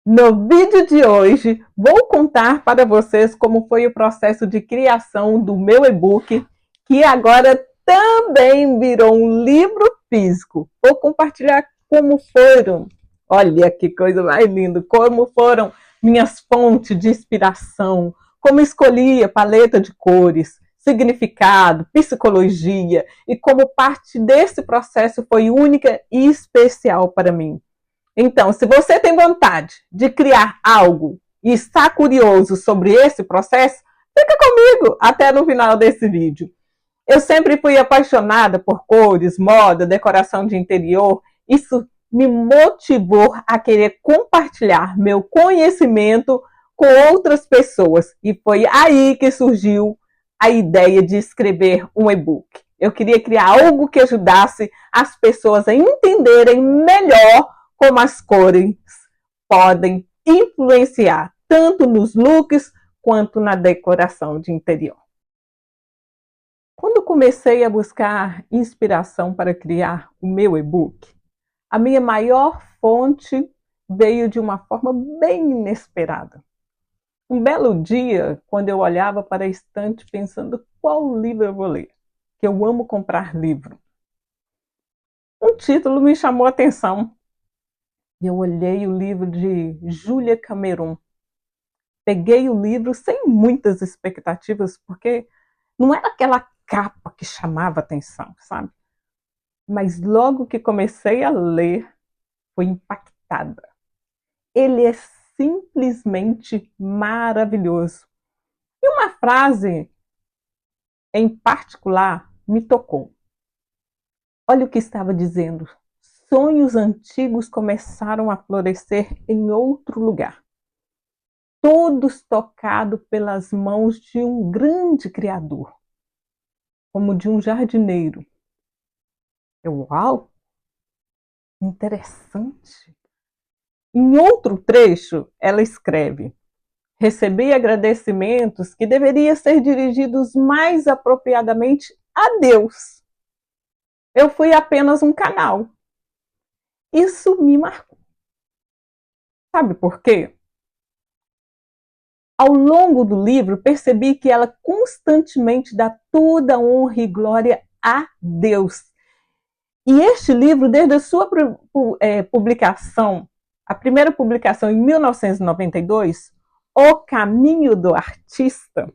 No vídeo de hoje, vou contar para vocês como foi o processo de criação do meu e-book, que agora também virou um livro físico. Vou compartilhar como foram, olha que coisa mais linda, como foram minhas fontes de inspiração, como escolhi a paleta de cores, significado, psicologia e como parte desse processo foi única e especial para mim. Então, se você tem vontade de criar algo e está curioso sobre esse processo, fica comigo até no final desse vídeo. Eu sempre fui apaixonada por cores, moda, decoração de interior. Isso me motivou a querer compartilhar meu conhecimento com outras pessoas. E foi aí que surgiu a ideia de escrever um e-book. Eu queria criar algo que ajudasse as pessoas a entenderem melhor como as cores podem influenciar tanto nos looks quanto na decoração de interior. Quando comecei a buscar inspiração para criar o meu e-book, a minha maior fonte veio de uma forma bem inesperada. Um belo dia, quando eu olhava para a estante pensando qual livro eu vou ler, que eu amo comprar livro, um título me chamou a atenção. Eu olhei o livro de Julia Cameron. Peguei o livro sem muitas expectativas, porque não era aquela capa que chamava atenção, sabe? Mas logo que comecei a ler, fui impactada. Ele é simplesmente maravilhoso. E uma frase em particular me tocou. Olha o que estava dizendo. Sonhos antigos começaram a florescer em outro lugar. Todos tocados pelas mãos de um grande criador, como de um jardineiro. Uau! Interessante. Em outro trecho, ela escreve: recebi agradecimentos que deveriam ser dirigidos mais apropriadamente a Deus. Eu fui apenas um canal. Isso me marcou. Sabe por quê? Ao longo do livro, percebi que ela constantemente dá toda a honra e glória a Deus. E este livro, desde a sua publicação, a primeira publicação em 1992, O Caminho do Artista,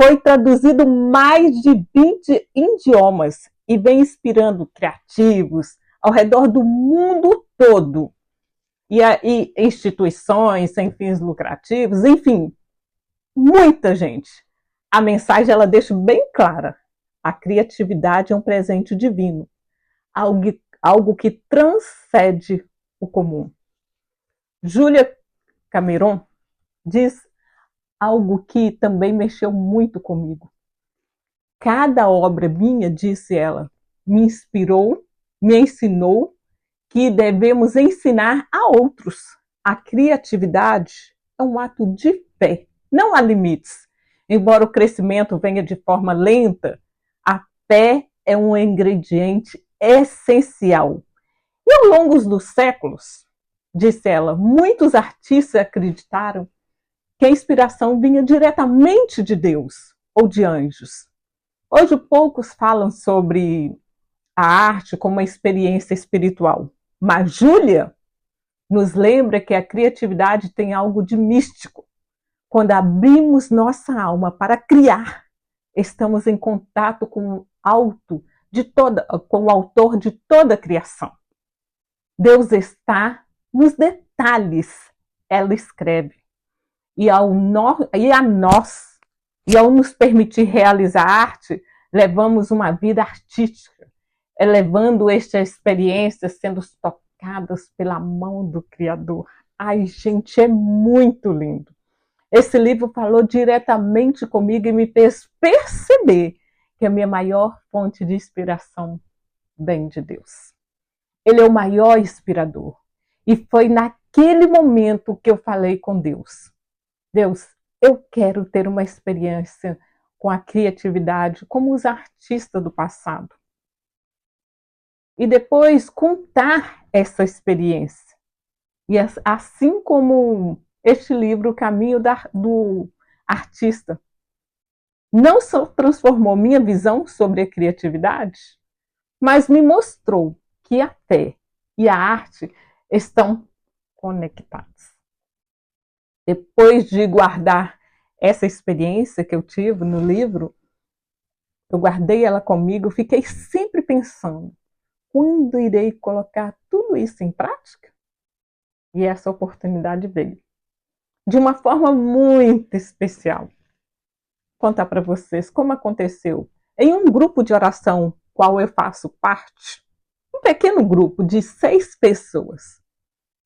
foi traduzido mais de 20 idiomas e vem inspirando criativos ao redor do mundo todo. E instituições sem fins lucrativos, enfim, muita gente. A mensagem ela deixa bem clara. A criatividade é um presente divino, algo que transcende o comum. Julia Cameron diz algo que também mexeu muito comigo. Cada obra minha, disse ela, me inspirou, me ensinou que devemos ensinar a outros. A criatividade é um ato de fé, não há limites. Embora o crescimento venha de forma lenta, a fé é um ingrediente essencial. E ao longo dos séculos, disse ela, muitos artistas acreditaram que a inspiração vinha diretamente de Deus ou de anjos. Hoje poucos falam sobre a arte como uma experiência espiritual, mas Júlia nos lembra que a criatividade tem algo de místico. Quando abrimos nossa alma para criar, estamos em contato com o autor de toda a criação. Deus está nos detalhes, ela escreve. E ao nos permitir realizar arte, levamos uma vida artística, elevando esta experiência, sendo tocadas pela mão do Criador. Ai, gente, é muito lindo. Esse livro falou diretamente comigo e me fez perceber que a minha maior fonte de inspiração vem de Deus. Ele é o maior inspirador. E foi naquele momento que eu falei com Deus. Deus, eu quero ter uma experiência com a criatividade como os artistas do passado. E depois contar essa experiência. E assim como este livro, O Caminho do Artista, não só transformou minha visão sobre a criatividade, mas me mostrou que a fé e a arte estão conectados. Depois de guardar essa experiência que eu tive no livro, eu guardei ela comigo, fiquei sempre pensando, quando irei colocar tudo isso em prática? E essa oportunidade veio. De uma forma muito especial. Vou contar para vocês como aconteceu. Em um grupo de oração, qual eu faço parte, um pequeno grupo de 6 pessoas,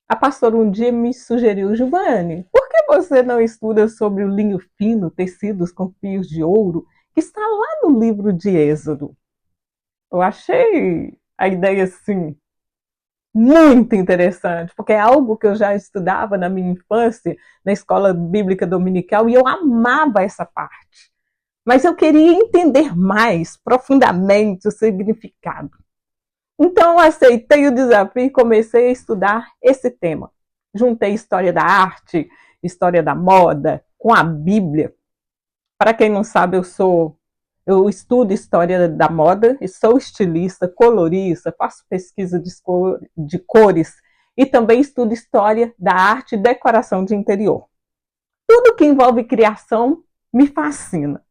a pastora um dia me sugeriu: Giovanni, por que você não estuda sobre o linho fino, tecidos com fios de ouro, que está lá no livro de Êxodo? Eu achei a ideia, assim, muito interessante, porque é algo que eu já estudava na minha infância, na escola bíblica dominical, e eu amava essa parte. Mas eu queria entender mais profundamente o significado. Então, aceitei o desafio e comecei a estudar esse tema. Juntei história da arte, história da moda, com a Bíblia. Para quem não sabe, eu estudo história da moda e sou estilista, colorista, faço pesquisa de cores e também estudo história da arte e decoração de interior. Tudo que envolve criação me fascina.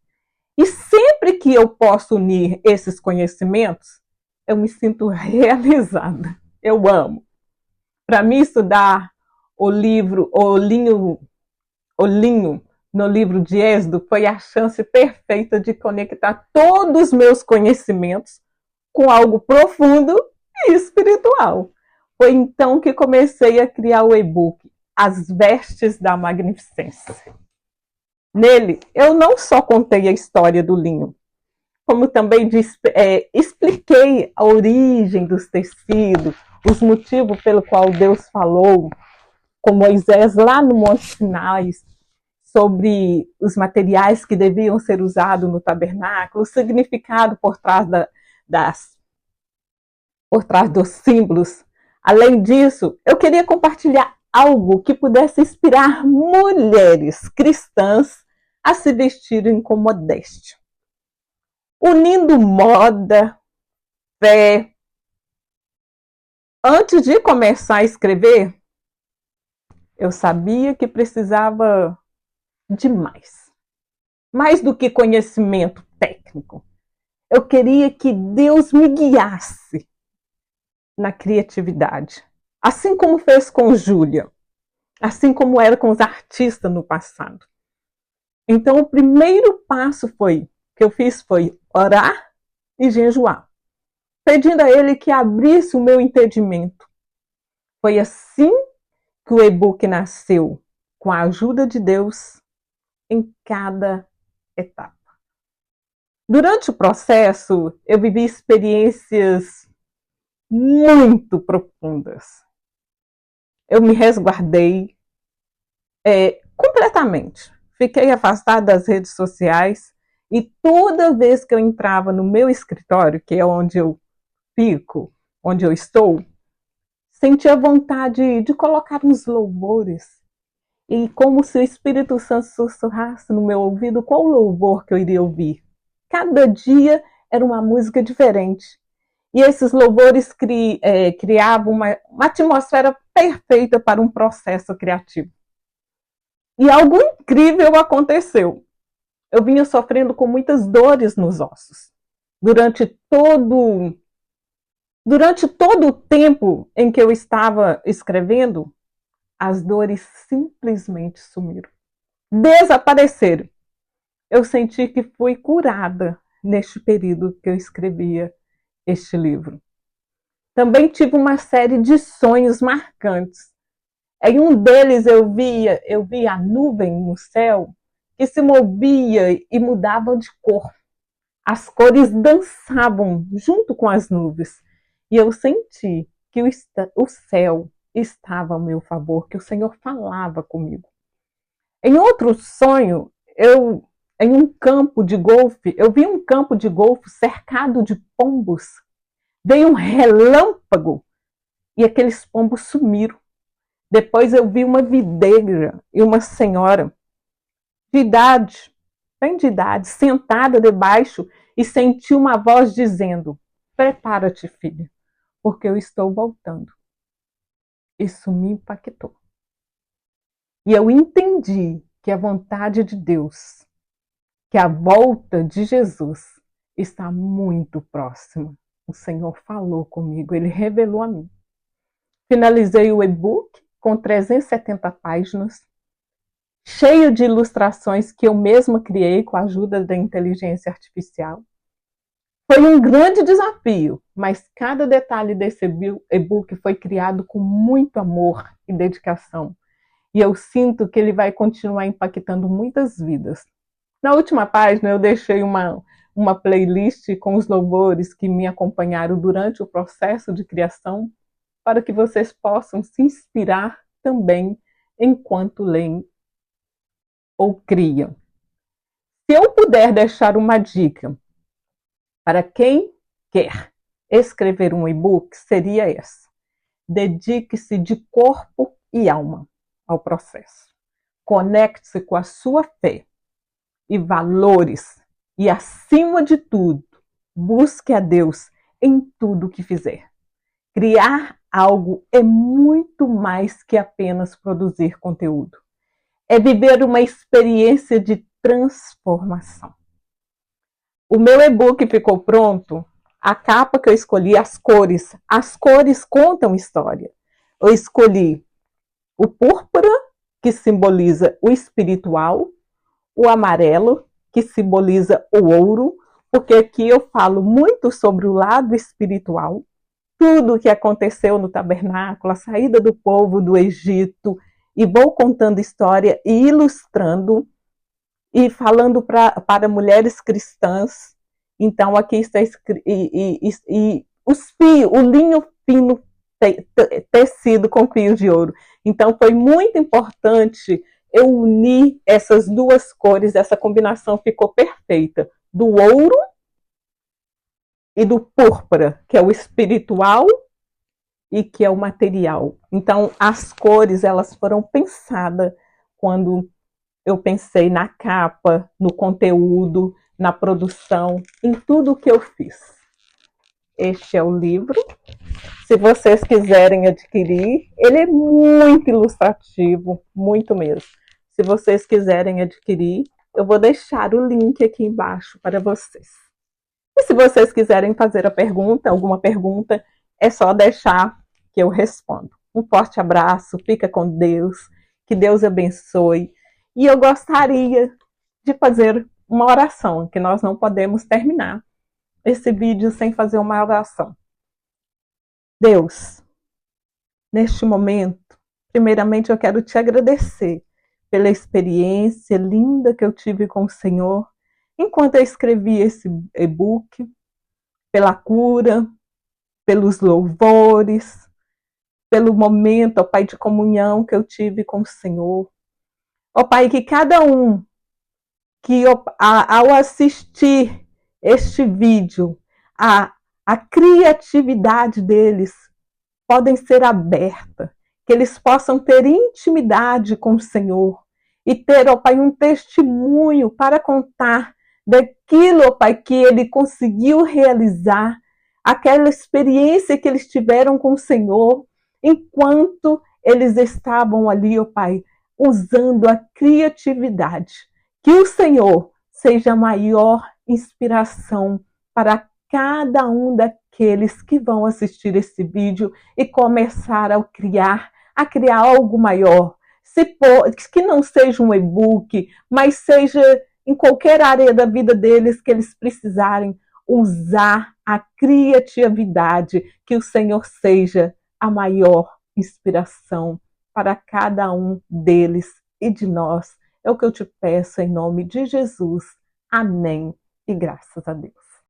E sempre que eu posso unir esses conhecimentos, eu me sinto realizada. Eu amo. Para mim, estudar o linho no livro de Êxodo foi a chance perfeita de conectar todos os meus conhecimentos com algo profundo e espiritual. Foi então que comecei a criar o e-book As Vestes da Magnificência. Nele, eu não só contei a história do linho, como também expliquei a origem dos tecidos, os motivos pelo qual Deus falou com Moisés lá no Monte Sinai, sobre os materiais que deviam ser usados no tabernáculo, o significado por trás dos símbolos. Além disso, eu queria compartilhar algo que pudesse inspirar mulheres cristãs a se vestirem com modéstia, unindo moda, fé. Antes de começar a escrever, eu sabia que precisava de mais do que conhecimento técnico. Eu queria que Deus me guiasse na criatividade, assim como fez com Júlia, assim como era com os artistas no passado. Então, o primeiro passo que eu fiz foi orar e jejuar, pedindo a Ele que abrisse o meu entendimento. Foi assim que o e-book nasceu, com a ajuda de Deus em cada etapa. Durante o processo, eu vivi experiências muito profundas. Eu me resguardei completamente. Fiquei afastada das redes sociais e toda vez que eu entrava no meu escritório, que é onde eu fico, onde eu estou, sentia vontade de colocar uns louvores. E como se o Espírito Santo sussurrasse no meu ouvido qual louvor que eu iria ouvir. Cada dia era uma música diferente. E esses louvores criavam uma atmosfera perfeita para um processo criativo. E algo incrível aconteceu. Eu vinha sofrendo com muitas dores nos ossos. Durante todo o tempo em que eu estava escrevendo, as dores simplesmente sumiram. Desapareceram. Eu senti que fui curada neste período que eu escrevia este livro. Também tive uma série de sonhos marcantes. Em um deles eu via a nuvem no céu que se movia e mudava de cor. As cores dançavam junto com as nuvens. E eu senti que o céu estava a meu favor, que o Senhor falava comigo. Em outro sonho, em um campo de golfe, eu vi um campo de golfe cercado de pombos. Veio um relâmpago e aqueles pombos sumiram. Depois eu vi uma videira e uma senhora de idade, bem de idade, sentada debaixo e senti uma voz dizendo: prepara-te, filha, porque eu estou voltando. Isso me impactou. E eu entendi que a vontade de Deus, que a volta de Jesus está muito próxima. O Senhor falou comigo, Ele revelou a mim. Finalizei o e-book com 370 páginas, cheio de ilustrações que eu mesma criei com a ajuda da inteligência artificial. Foi um grande desafio, mas cada detalhe desse e-book foi criado com muito amor e dedicação. E eu sinto que ele vai continuar impactando muitas vidas. Na última página eu deixei uma playlist com os louvores que me acompanharam durante o processo de criação, para que vocês possam se inspirar também enquanto leem ou criam. Se eu puder deixar uma dica para quem quer escrever um e-book, seria essa: dedique-se de corpo e alma ao processo. Conecte-se com a sua fé e valores e, acima de tudo, busque a Deus em tudo que fizer. Criar algo é muito mais que apenas produzir conteúdo. É viver uma experiência de transformação. O meu e-book ficou pronto. A capa que eu escolhi, as cores contam história. Eu escolhi o púrpura, que simboliza o espiritual, o amarelo, que simboliza o ouro, porque aqui eu falo muito sobre o lado espiritual, tudo o que aconteceu no tabernáculo, a saída do povo do Egito, e vou contando história e ilustrando e falando para mulheres cristãs. Então aqui está escrito, e os fios, o linho fino tecido com fios de ouro. Então foi muito importante eu unir essas duas cores, essa combinação ficou perfeita, do ouro e do púrpura, que é o espiritual e que é o material. Então as cores, elas foram pensadas quando eu pensei na capa, no conteúdo, na produção, em tudo que eu fiz. Este é o livro. Se vocês quiserem adquirir, ele é muito ilustrativo, muito mesmo. Se vocês quiserem adquirir, eu vou deixar o link aqui embaixo para vocês. E se vocês quiserem fazer alguma pergunta, é só deixar que eu respondo. Um forte abraço, fica com Deus, que Deus abençoe. E eu gostaria de fazer uma oração, que nós não podemos terminar esse vídeo sem fazer uma oração. Deus, neste momento, primeiramente eu quero te agradecer pela experiência linda que eu tive com o Senhor, enquanto eu escrevi esse e-book, pela cura, pelos louvores, pelo momento, ó Pai, de comunhão que eu tive com o Senhor. Ó Pai, que cada um que ao assistir este vídeo, a criatividade deles podem ser aberta, que eles possam ter intimidade com o Senhor e ter, ó Pai, um testemunho para contar daquilo, ó Pai, que ele conseguiu realizar, aquela experiência que eles tiveram com o Senhor, enquanto eles estavam ali, ó Pai, usando a criatividade. Que o Senhor seja a maior inspiração para cada um daqueles que vão assistir esse vídeo e começar a criar algo maior. Que não seja um e-book, mas seja em qualquer área da vida deles que eles precisarem usar a criatividade, que o Senhor seja a maior inspiração para cada um deles e de nós. É o que eu te peço em nome de Jesus. Amém. E graças a Deus.